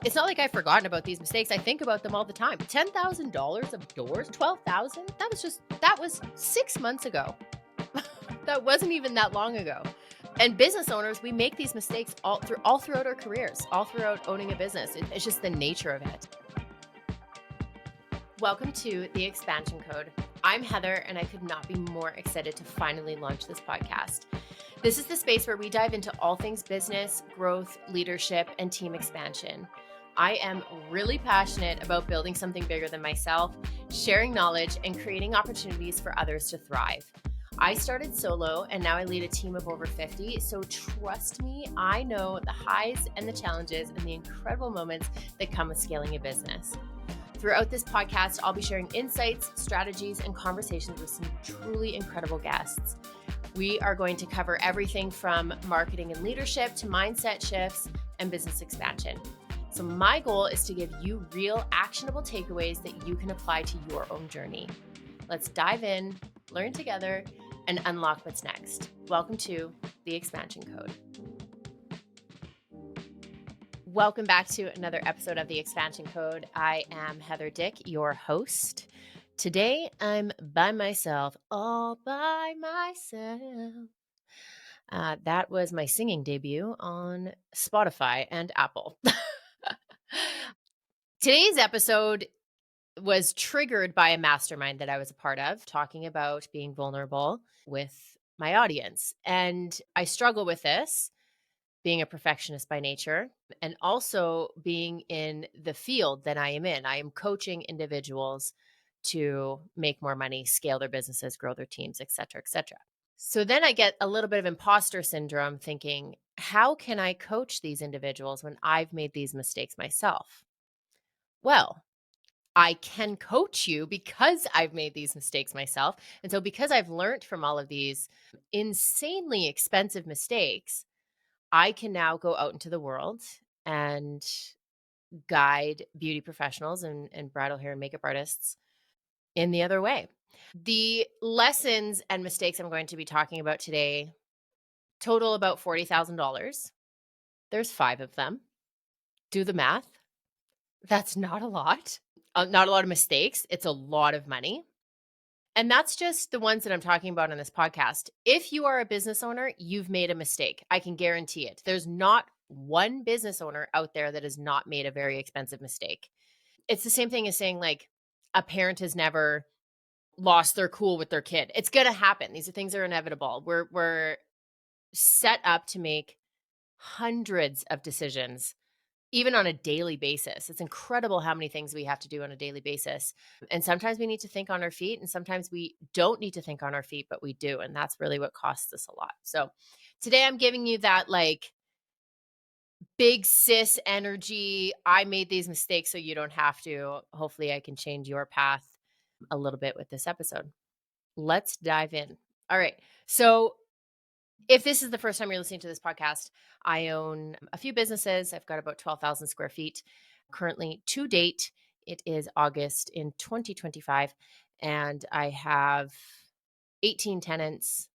It's not like I've forgotten about these mistakes. I think about them all the time. $10,000 of doors, 12,000. That was 6 months ago. That wasn't even that long ago. And business owners, we make these mistakes all throughout our careers, all throughout owning a business. It's just the nature of it. Welcome to the Expansion Code. I'm Heather, and I could not be more excited to finally launch this podcast. This is the space where we dive into all things business, growth, leadership, and team expansion. I am really passionate about building something bigger than myself, sharing knowledge, and creating opportunities for others to thrive. I started solo, and now I lead a team of over 50. So trust me, I know the highs and the challenges and the incredible moments that come with scaling a business. Throughout this podcast, I'll be sharing insights, strategies, and conversations with some truly incredible guests. We are going to cover everything from marketing and leadership to mindset shifts and business expansion. So my goal is to give you real, actionable takeaways that you can apply to your own journey. Let's dive in, learn together, and unlock what's next. Welcome to the Expansion Code. Welcome back to another episode of the Expansion Code. I am Heather Dick, your host. Today, I'm by myself, all by myself. That was my singing debut on Spotify and Apple. Today's episode was triggered by a mastermind that I was a part of, talking about being vulnerable with my audience. And I struggle with this, being a perfectionist by nature, and also being in the field that I am in. I am coaching individuals to make more money, scale their businesses, grow their teams, et cetera, et cetera. So then I get a little bit of imposter syndrome thinking, how can I coach these individuals when I've made these mistakes myself? Well, I can coach you because I've made these mistakes myself. And so because I've learned from all of these insanely expensive mistakes, I can now go out into the world and guide beauty professionals and bridal hair and makeup artists in the other way. The lessons and mistakes I'm going to be talking about today total about $40,000. There's 5 of them. Do the math. That's not a lot. Not a lot of mistakes. It's a lot of money. And that's just the ones that I'm talking about on this podcast. If you are a business owner, you've made a mistake. I can guarantee it. There's not one business owner out there that has not made a very expensive mistake. It's the same thing as saying like a parent has never lost their cool with their kid. It's going to happen. These are things that are inevitable. We're set up to make hundreds of decisions even on a daily basis. It's incredible how many things we have to do on a daily basis. And sometimes we need to think on our feet, and sometimes we don't need to think on our feet, but we do. And that's really what costs us a lot. So today I'm giving you that like big sis energy. I made these mistakes so you don't have to. Hopefully, I can change your path a little bit with this episode. Let's dive in. All right. So if this is the first time you're listening to this podcast, I own a few businesses. I've got about 12,000 square feet currently to date. It is August in 2025, and I have 18 tenants.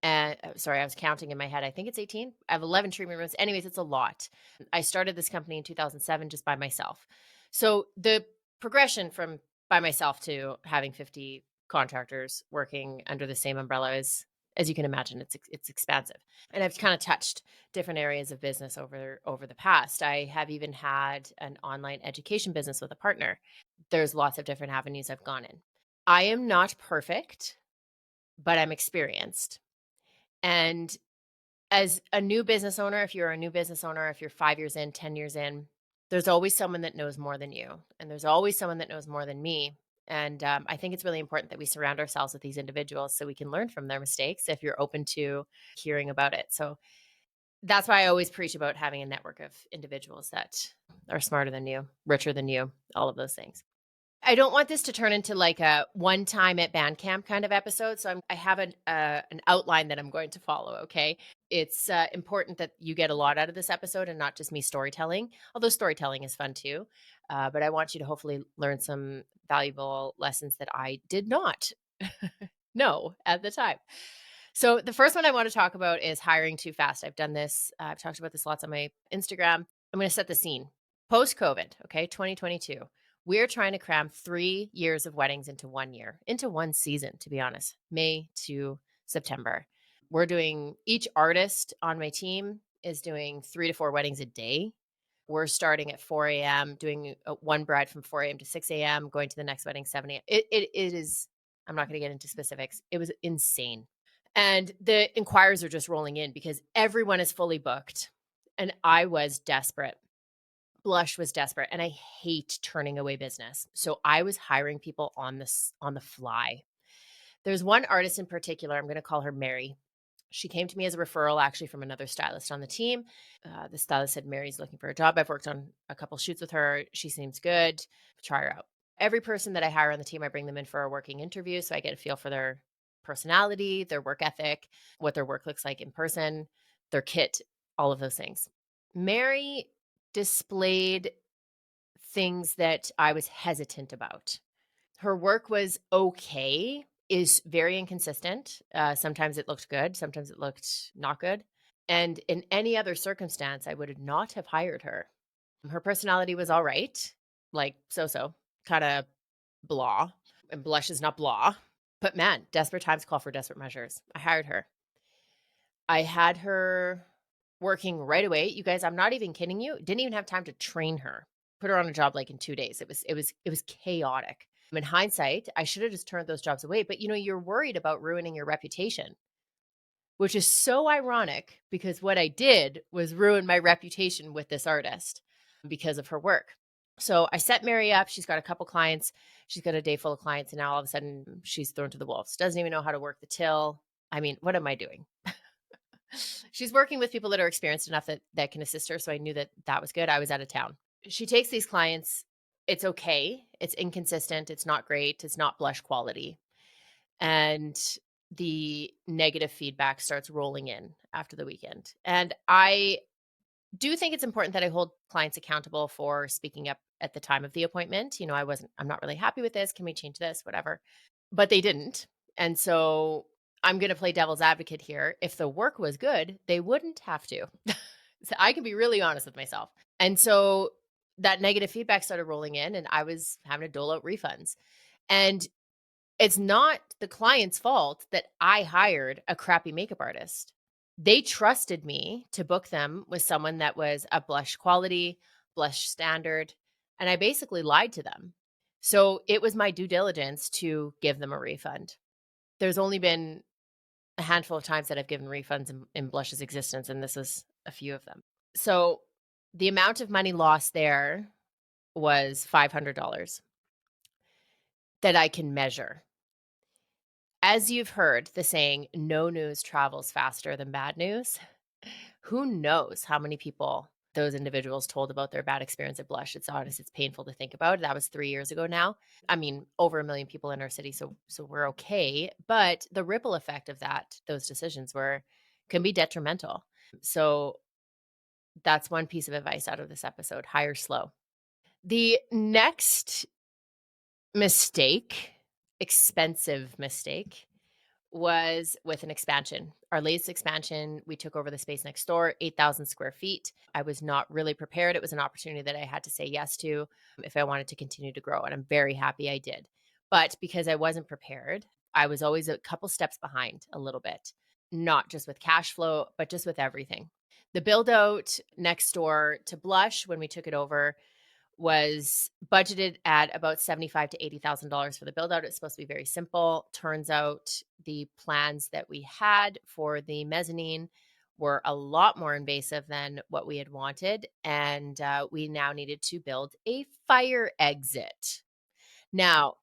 And sorry, I was counting in my head. I think it's 18. I have 11 treatment rooms. Anyways, it's a lot. I started this company in 2007 just by myself. So the progression from by myself to having 50 contractors working under the same umbrella is, as you can imagine, it's expansive. And I've kind of touched different areas of business over the past. I have even had an online education business with a partner. There's lots of different avenues I've gone in. I am not perfect, but I'm experienced. And as a new business owner, if you're a new business owner, if you're 5 years in, 10 years in, there's always someone that knows more than you. And there's always someone that knows more than me. And I think it's really important that we surround ourselves with these individuals so we can learn from their mistakes if you're open to hearing about it. So that's why I always preach about having a network of individuals that are smarter than you, richer than you, all of those things. I don't want this to turn into like a one time at band camp kind of episode. So I have an outline that I'm going to follow. Okay. It's important that you get a lot out of this episode and not just me storytelling, although storytelling is fun too. But I want you to hopefully learn some valuable lessons that I did not know at the time. So the first one I want to talk about is hiring too fast. I've done this. I've talked about this lots on my Instagram. I'm going to set the scene. Post-COVID, okay, 2022, we're trying to cram 3 years of weddings into 1 year, into 1 season, to be honest, May to September. We're doing each artist on my team is doing 3 to 4 weddings a day. We're starting at 4 AM, doing, 1 bride from 4 AM to 6 AM, going to the next wedding 7 AM. It is I'm not gonna get into specifics. It was insane. And the inquiries are just rolling in because everyone is fully booked, and I was desperate. Blush was desperate, and I hate turning away business. So I was hiring people on the fly. There's one artist in particular, I'm gonna call her Mary. She came to me as a referral actually from another stylist on the team. The stylist said, "Mary's looking for a job. I've worked on a couple shoots with her. She seems good. Try her out." Every person that I hire on the team, I bring them in for a working interview so I get a feel for their personality, their work ethic, what their work looks like in person, their kit, all of those things. Mary displayed things that I was hesitant about. Her work was okay, is very inconsistent. Sometimes it looked good, sometimes it looked not good. And in any other circumstance, I would not have hired her. Her personality was all right, like so so, kind of blah. And blush is not blah. But man, desperate times call for desperate measures. I hired her. I had her working right away. You guys, I'm not even kidding you. Didn't even have time to train her. Put her on a job like in 2 days. It was chaotic. In hindsight, I should have just turned those jobs away, but you're worried about ruining your reputation, which is so ironic because what I did was ruin my reputation with this artist because of her work. So I set Mary up. She's got a couple clients. She's got a day full of clients, and now all of a sudden she's thrown to the wolves. Doesn't even know how to work the till. I mean, what am I doing? She's working with people that are experienced enough that can assist her, so I knew that that was good. I was out of town. She takes these clients. It's okay. It's inconsistent. It's not great. It's not blush quality. And the negative feedback starts rolling in after the weekend. And I do think it's important that I hold clients accountable for speaking up at the time of the appointment. I'm not really happy with this. Can we change this? Whatever. But they didn't. And so I'm going to play devil's advocate here. If the work was good, they wouldn't have to. So I can be really honest with myself. And so that negative feedback started rolling in, and I was having to dole out refunds. And it's not the client's fault that I hired a crappy makeup artist. They trusted me to book them with someone that was a blush quality, blush standard, and I basically lied to them. So it was my due diligence to give them a refund. There's only been a handful of times that I've given refunds in Blush's existence, and this is a few of them. So the amount of money lost there was $500 that I can measure. As you've heard the saying, no news travels faster than bad news. Who knows how many people those individuals told about their bad experience at Blush? It's honest, it's painful to think about. That was 3 years ago now. I mean, over 1 million people in our city, so we're okay. But the ripple effect of those decisions can be detrimental. So that's one piece of advice out of this episode: hire slow. The next mistake, expensive mistake, was with an expansion. Our latest expansion, we took over the space next door, 8,000 square feet. I was not really prepared. It was an opportunity that I had to say yes to if I wanted to continue to grow, and I'm very happy I did. But because I wasn't prepared, I was always a couple steps behind a little bit, not just with cash flow, but just with everything. The build out next door to Blush when we took it over was budgeted at about $75,000 to $80,000 for the build out. It's supposed to be very simple. Turns out the plans that we had for the mezzanine were a lot more invasive than what we had wanted, and we now needed to build a fire exit. Now,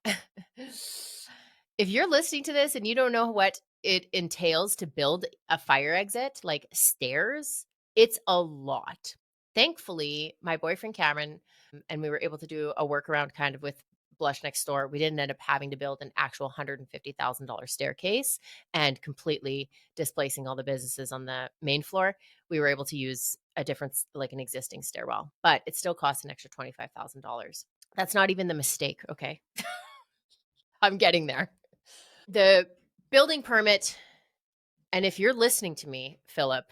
if you're listening to this and you don't know what it entails to build a fire exit, like stairs, it's a lot. Thankfully, my boyfriend Cameron and we were able to do a workaround kind of with Blush next door. We didn't end up having to build an actual $150,000 staircase and completely displacing all the businesses on the main floor. We were able to use a different, like an existing stairwell, but it still cost an extra $25,000. That's not even the mistake. Okay. I'm getting there. The building permit, and if you're listening to me, Philip,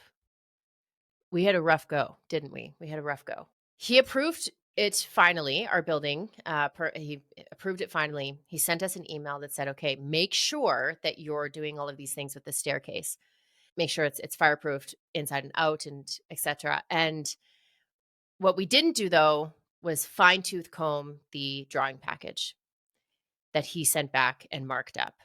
we had a rough go, didn't we? We had a rough go. He approved It finally, our building, he approved it finally. He sent us an email that said, okay, make sure that you're doing all of these things with the staircase. Make sure it's fireproofed inside and out and etc. And what we didn't do though was fine tooth comb the drawing package that he sent back and marked up.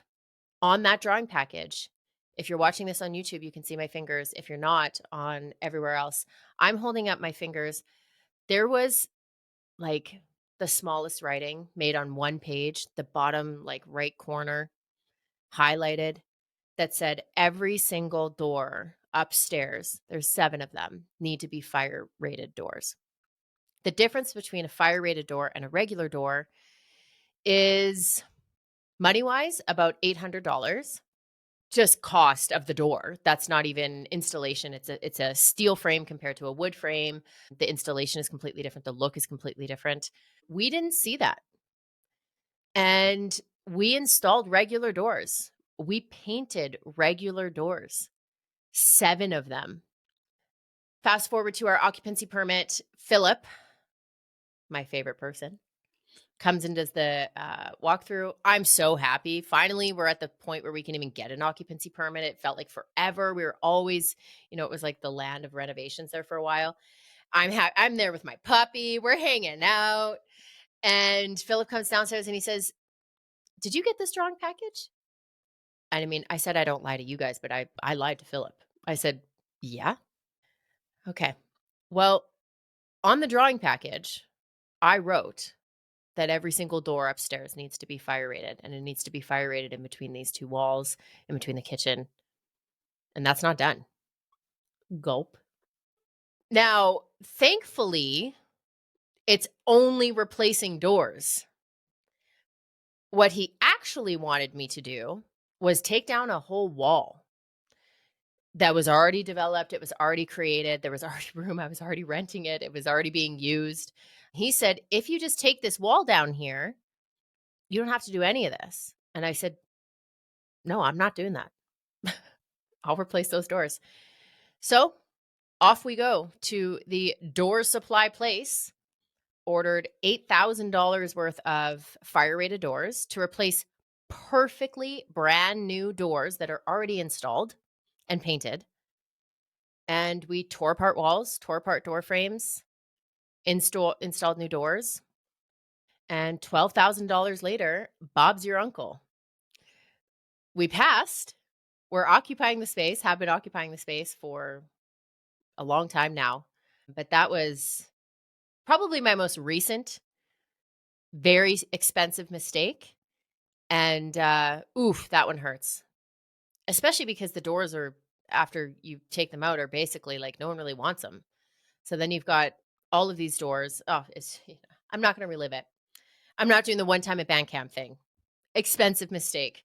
On that drawing package, if you're watching this on YouTube, you can see my fingers. If you're not on everywhere else, I'm holding up my fingers. There was like the smallest writing made on one page, the bottom like right corner highlighted that said every single door upstairs, there's 7 of them, need to be fire rated doors. The difference between a fire rated door and a regular door is money wise about $800. Just cost of the door. That's not even installation. It's a steel frame compared to a wood frame. The installation is completely different. The look is completely different. We didn't see that. And we installed regular doors. We painted regular doors, 7 of them. Fast forward to our occupancy permit. Philip, my favorite person, comes and does the walkthrough. I'm so happy. Finally, we're at the point where we can even get an occupancy permit. It felt like forever. We were always, it was like the land of renovations there for a while. I'm there with my puppy. We're hanging out. And Philip comes downstairs and he says, "Did you get this drawing package?" And I mean, I said I don't lie to you guys, but I lied to Philip. I said, "Yeah." Okay. Well, on the drawing package, I wrote that every single door upstairs needs to be fire rated, and it needs to be fire rated in between these 2 walls, in between the kitchen, and that's not done. Gulp. Now, thankfully, it's only replacing doors. What he actually wanted me to do was take down a whole wall that was already developed, it was already created, there was already room, I was already renting it, it was already being used. He said, "If you just take this wall down here, you don't have to do any of this." And I said, "No, I'm not doing that. I'll replace those doors." So off we go to the door supply place, ordered $8,000 worth of fire rated doors to replace perfectly brand new doors that are already installed and painted. And we tore apart walls, tore apart door frames, installed new doors. And $12,000 later, Bob's your uncle. We passed. We're occupying the space, have been occupying the space for a long time now. But that was probably my most recent, very expensive mistake. And oof, that one hurts. Especially because the doors are, after you take them out, are basically like no one really wants them. So then you've got all of these doors. Oh, I'm not going to relive it. I'm not doing the one time at band camp thing. Expensive mistake.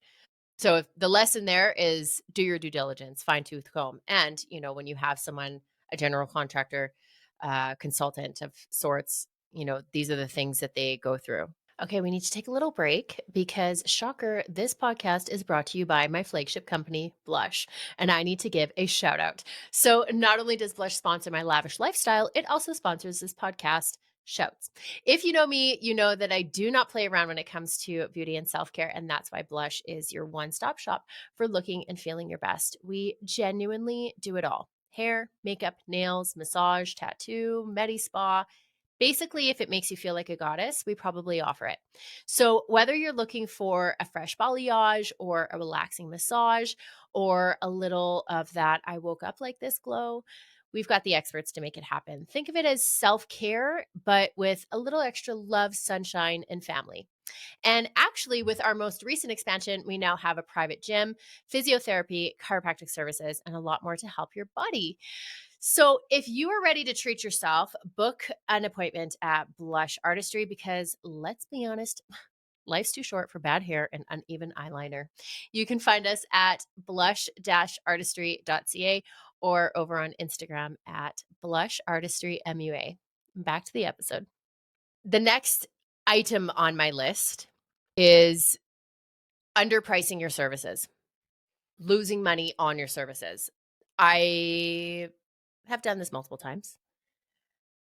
So if the lesson there is do your due diligence, fine tooth comb. And, when you have someone, a general contractor, consultant of sorts, these are the things that they go through. Okay, we need to take a little break because, shocker, this podcast is brought to you by my flagship company, Blush, and I need to give a shout out. So, not only does Blush sponsor my lavish lifestyle, it also sponsors this podcast. Shouts. If you know me, you know that I do not play around when it comes to beauty and self care, and that's why Blush is your one stop shop for looking and feeling your best. We genuinely do it all: hair, makeup, nails, massage, tattoo, medi spa. Basically, if it makes you feel like a goddess, we probably offer it. So, whether you're looking for a fresh balayage or a relaxing massage or a little of that I woke up like this glow, we've got the experts to make it happen. Think of it as self care, but with a little extra love, sunshine, and family. And actually, with our most recent expansion, we now have a private gym, physiotherapy, chiropractic services, and a lot more to help your body. So, if you are ready to treat yourself, book an appointment at Blush Artistry because let's be honest, life's too short for bad hair and uneven eyeliner. You can find us at blush-artistry.ca or over on Instagram at blushartistrymua. Back to the episode. The next item on my list is underpricing your services, losing money on your services. I have done this multiple times.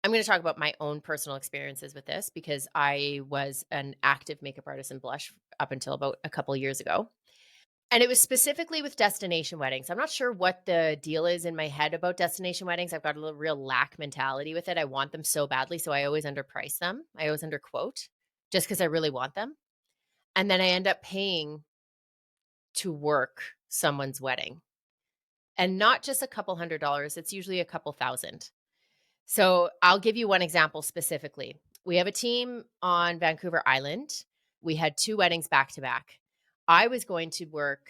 I'm going to talk about my own personal experiences with this because I was an active makeup artist in blush up until about a couple of years ago. And it was specifically with destination weddings. I'm not sure what the deal is in my head about destination weddings. I've got a little real lack mentality with it. I want them so badly, so I always underprice them. I always underquote just because I really want them. And then I end up paying to work someone's wedding. And not just a couple $100, it's usually a couple thousand. So I'll give you one example specifically. We have a team on Vancouver Island. We had 2 weddings back to back. I was going to work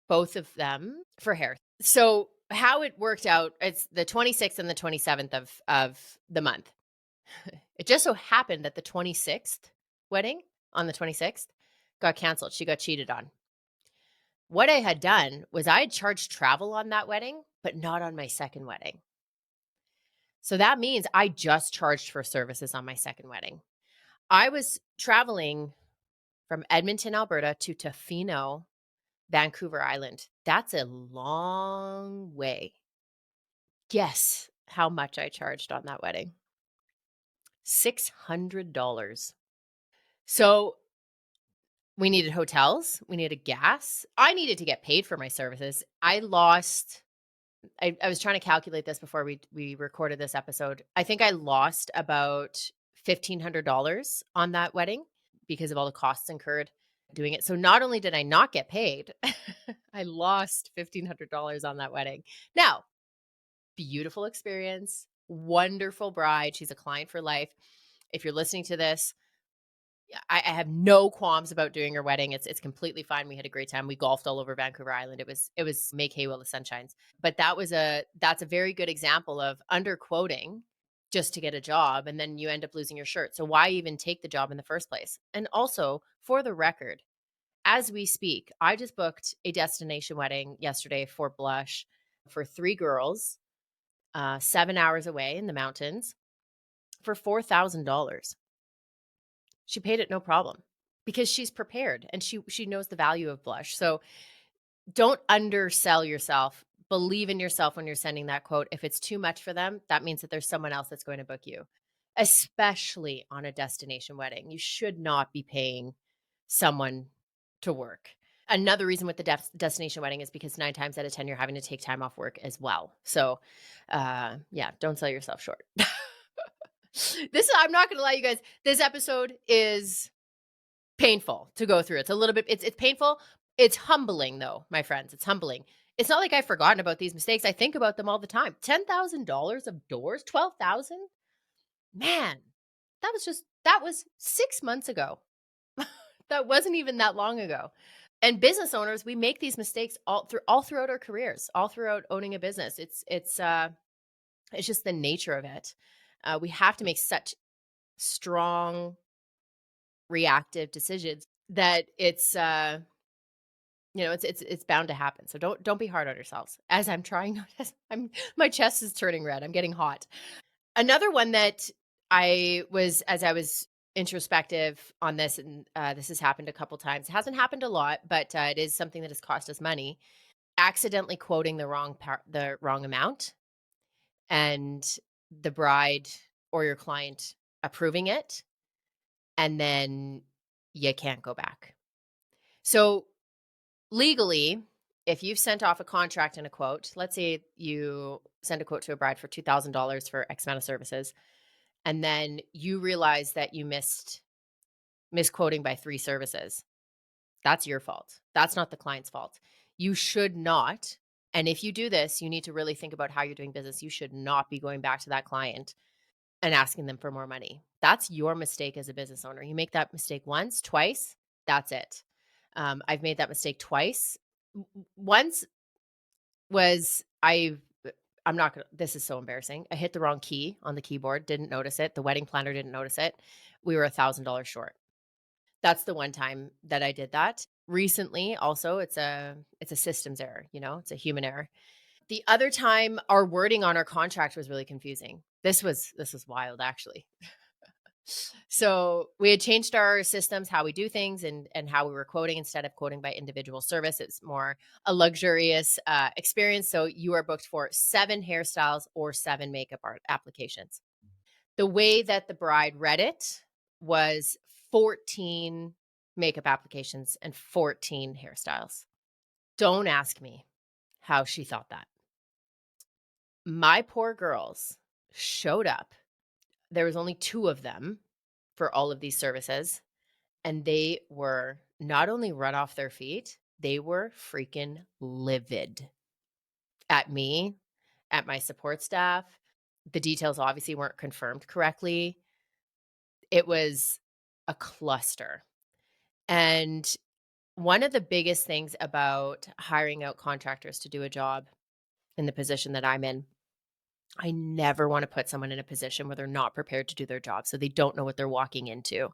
both of them for hair. So how it worked out, it's the 26th and the 27th of the month. It just so happened that the 26th wedding on the 26th got canceled. She got cheated on. What I had done was I had charged travel on that wedding, but not on my second wedding. So that means I just charged for services on my second wedding. I was traveling from Edmonton, Alberta to Tofino, Vancouver Island. That's a long way. Guess how much I charged on that wedding? $600. So we needed hotels, we needed gas. I needed to get paid for my services. I was trying to calculate this before we recorded this episode. I think I lost about $1,500 on that wedding because of all the costs incurred doing it. So not only did I not get paid, I lost $1,500 on that wedding. Now, beautiful experience, wonderful bride. She's a client for life. If you're listening to this, I have no qualms about doing her wedding. It's completely fine. We had a great time. We golfed all over Vancouver Island. It was make hay while the sun shines. But that's a very good example of underquoting just to get a job, and then you end up losing your shirt. So why even take the job in the first place? And also, for the record, as we speak, I just booked a destination wedding yesterday for Blush for 3 girls, 7 hours away in the mountains for $4,000. She paid it no problem because she's prepared and she knows the value of blush. So don't undersell yourself. Believe in yourself when you're sending that quote. If it's too much for them, that means that there's someone else that's going to book you, especially on a destination wedding. You should not be paying someone to work. Another reason with the destination wedding is because 9 times out of 10, you're having to take time off work as well. So, yeah, don't sell yourself short. I'm not going to lie, you guys. This episode is painful to go through. It's a little bit, it's painful. It's humbling though, my friends. It's humbling. It's not like I've forgotten about these mistakes. I think about them all the time. $10,000 of doors, 12,000. Man, that was 6 months ago. That wasn't even that long ago. And business owners, we make these mistakes all throughout our careers, all throughout owning a business. It's just the nature of it. We have to make such strong reactive decisions that it's bound to happen. So don't be hard on yourselves. As I'm trying, my chest is turning red. I'm getting hot. Another one that as I was introspective on this, and this has happened a couple times. It hasn't happened a lot, but it is something that has cost us money. Accidentally quoting the wrong amount, and the bride or your client approving it, and then you can't go back. So legally, if you've sent off a contract and a quote, let's say you send a quote to a bride for $2,000 for X amount of services, and then you realize that you misquoting by 3 services, that's your fault. That's not the client's fault. You should not. And if you do this, you need to really think about how you're doing business. You should not be going back to that client and asking them for more money. That's your mistake as a business owner. You make that mistake once, twice, that's it. I've made that mistake twice. Once was I'm not gonna, this is so embarrassing. I hit the wrong key on the keyboard, didn't notice it. The wedding planner didn't notice it. We were $1,000 short. That's the one time that I did that. Recently, also, it's a systems error, it's a human error. The other time, our wording on our contract was really confusing. This was wild, actually. So we had changed our systems, how we do things, and how we were quoting. Instead of quoting by individual service, it's more a luxurious experience. So you are booked for 7 hairstyles or 7 makeup art applications. The way that the bride read it was 14 makeup applications and 14 hairstyles. Don't ask me how she thought that. My poor girls showed up. There was only 2 of them for all of these services, and they were not only run off their feet, they were freaking livid at me, at my support staff. The details obviously weren't confirmed correctly. It was a cluster. And one of the biggest things about hiring out contractors to do a job in the position that I'm in, I never want to put someone in a position where they're not prepared to do their job, so they don't know what they're walking into.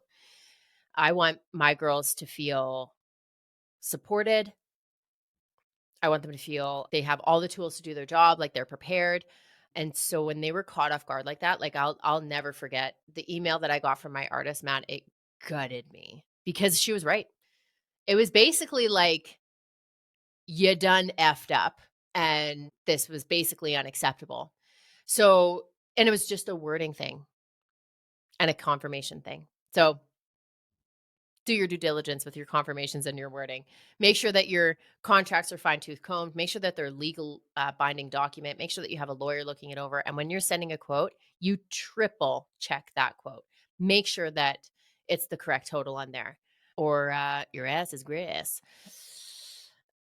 I want my girls to feel supported. I want them to feel they have all the tools to do their job, like they're prepared. And so when they were caught off guard like that, like I'll never forget the email that I got from my artist, man. It gutted me because she was right. It was basically like, you done effed up, and this was basically unacceptable. So, and it was just a wording thing and a confirmation thing. So do your due diligence with your confirmations and your wording. Make sure that your contracts are fine tooth combed. Make sure that they're legal binding document. Make sure that you have a lawyer looking it over. And when you're sending a quote, you triple check that quote. Make sure that it's the correct total on there, or your ass is grass.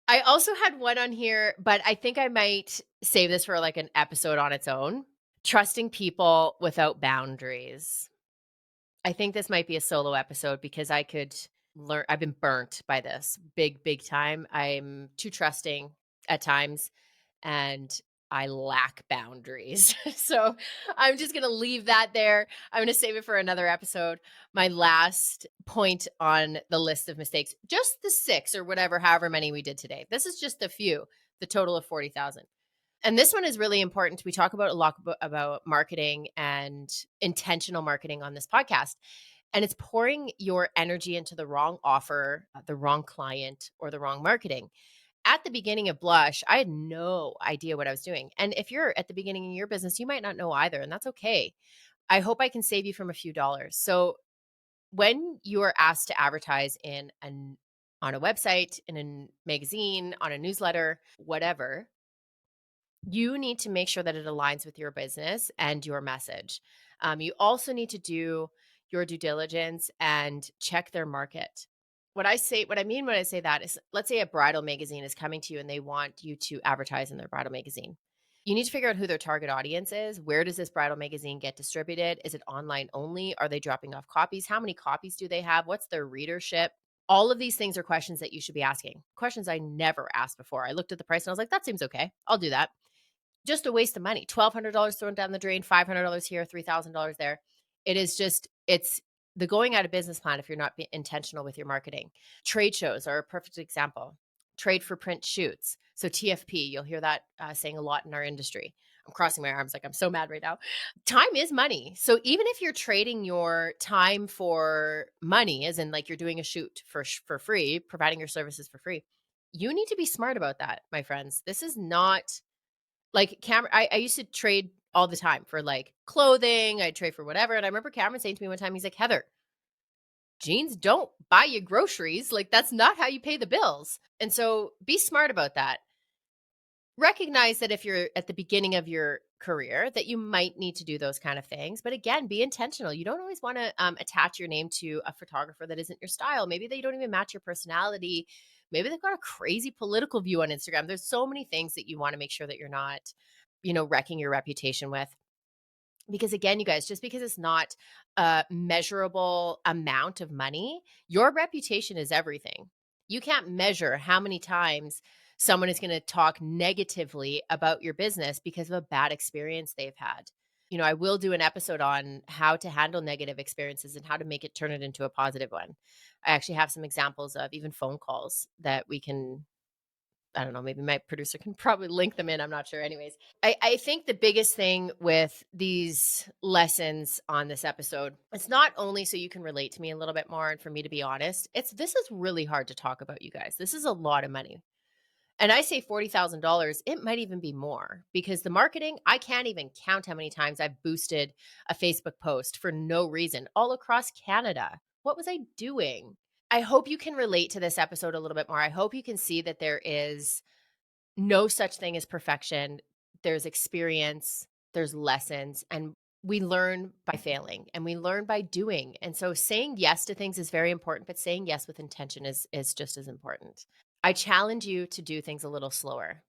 I also had one on here, but I think I might save this for like an episode on its own. Trusting people without boundaries. I think this might be a solo episode because I could learn. I've been burnt by this big time. I'm too trusting at times, and I lack boundaries. So I'm just going to leave that there. I'm going to save it for another episode. My last point on the list of mistakes, just the 6 or whatever, however many we did today. This is just a few, the total of 40,000. And this one is really important. We talk about a lot about marketing and intentional marketing on this podcast. And it's pouring your energy into the wrong offer, the wrong client, or the wrong marketing. At the beginning of Blush, I had no idea what I was doing. And if you're at the beginning of your business, you might not know either, and that's okay. I hope I can save you from a few dollars. So when you are asked to advertise on a website, in a magazine, on a newsletter, whatever, you need to make sure that it aligns with your business and your message. You also need to do your due diligence and check their market. What I mean when I say that is, let's say a bridal magazine is coming to you and they want you to advertise in their bridal magazine. You need to figure out who their target audience is. Where does this bridal magazine get distributed? Is it online only? Are they dropping off copies? How many copies do they have? What's their readership? All of these things are questions that you should be asking. Questions I never asked before. I looked at the price and I was like, that seems okay. I'll do that. Just a waste of money. $1,200 thrown down the drain, $500 here, $3,000 there. It is just, it's the going out of business plan if you're not intentional with your marketing. Trade shows are a perfect example. Trade for print shoots. So TFP, you'll hear that saying a lot in our industry. I'm crossing my arms like I'm so mad right now. Time is money. So even if you're trading your time for money, as in like you're doing a shoot for free, providing your services for free, you need to be smart about that, my friends. This is not like I used to trade all the time for like clothing. I'd trade for whatever. And I remember Cameron saying to me one time, he's like, Heather, jeans don't buy you groceries. Like, that's not how you pay the bills. And so be smart about that. Recognize that if you're at the beginning of your career that you might need to do those kind of things. But again, be intentional. You don't always want to attach your name to a photographer that isn't your style. Maybe they don't even match your personality. Maybe they've got a crazy political view on Instagram. There's so many things that you want to make sure that you're not, wrecking your reputation with. Because again, you guys, just because it's not a measurable amount of money, your reputation is everything. You can't measure how many times someone is going to talk negatively about your business because of a bad experience they've had. I will do an episode on how to handle negative experiences and how to turn it into a positive one. I actually have some examples of even phone calls that we can, I don't know, maybe my producer can probably link them in. I'm not sure. Anyways, I think the biggest thing with these lessons on this episode, it's not only so you can relate to me a little bit more and for me to be honest, this is really hard to talk about, you guys. This is a lot of money. And I say $40,000, it might even be more because the marketing, I can't even count how many times I've boosted a Facebook post for no reason all across Canada. What was I doing? I hope you can relate to this episode a little bit more. I hope you can see that there is no such thing as perfection. There's experience, there's lessons, and we learn by failing and we learn by doing. And so saying yes to things is very important, but saying yes with intention is just as important. I challenge you to do things a little slower.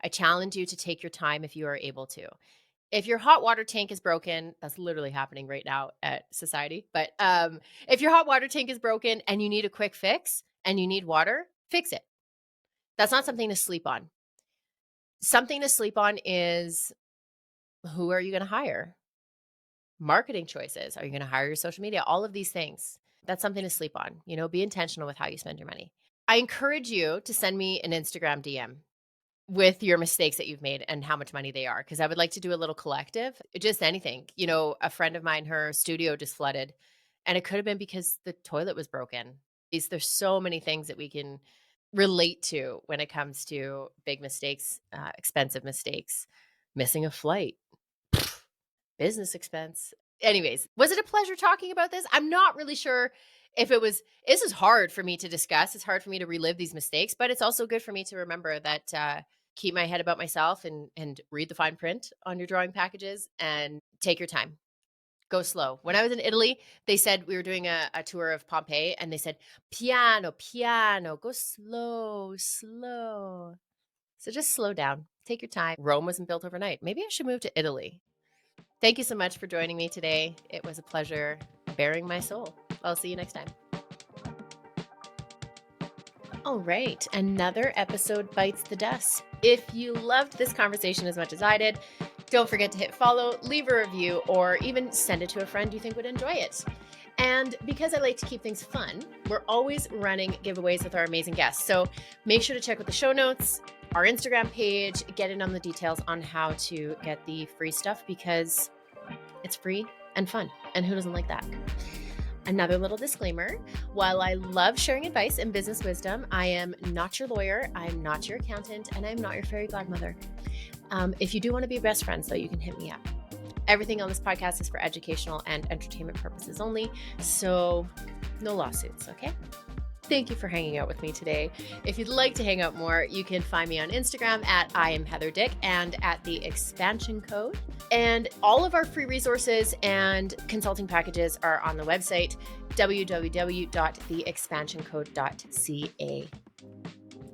I challenge you to take your time if you are able to. If your hot water tank is broken, that's literally happening right now at society. But if your hot water tank is broken and you need a quick fix and you need water, fix it. That's not something to sleep on. Something to sleep on is, who are you going to hire? Marketing choices. Are you going to hire your social media? All of these things. That's something to sleep on. Be intentional with how you spend your money. I encourage you to send me an Instagram DM with your mistakes that you've made and how much money they are, because I would like to do a little collective, just anything. A friend of mine, her studio just flooded, and it could have been because the toilet was broken. There's so many things that we can relate to when it comes to big mistakes, expensive mistakes, missing a flight, business expense. Anyways, was it a pleasure talking about this? I'm not really sure if it was. This is hard for me to discuss. It's hard for me to relive these mistakes, but it's also good for me to remember that keep my head about myself and read the fine print on your drawing packages and take your time. Go slow. When I was in Italy, they said we were doing a tour of Pompeii and they said, piano, piano, go slow, slow. So just slow down. Take your time. Rome wasn't built overnight. Maybe I should move to Italy. Thank you so much for joining me today. It was a pleasure bearing my soul. I'll see you next time. All right, another episode bites the dust. If you loved this conversation as much as I did, don't forget to hit follow, leave a review, or even send it to a friend you think would enjoy it. And because I like to keep things fun, we're always running giveaways with our amazing guests. So make sure to check with the show notes, our Instagram page, get in on the details on how to get the free stuff, because it's free and fun. And who doesn't like that? Another little disclaimer: while I love sharing advice and business wisdom, I am not your lawyer, I'm not your accountant, and I'm not your fairy godmother. If you do want to be best friends, though, you can hit me up. Everything on this podcast is for educational and entertainment purposes only, so no lawsuits, okay? Thank you for hanging out with me today. If you'd like to hang out more, you can find me on Instagram at I am Heather Dick and at the Expansion Code. And all of our free resources and consulting packages are on the website, www.theexpansioncode.ca.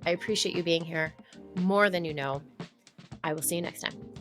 I appreciate you being here more than you know. I will see you next time.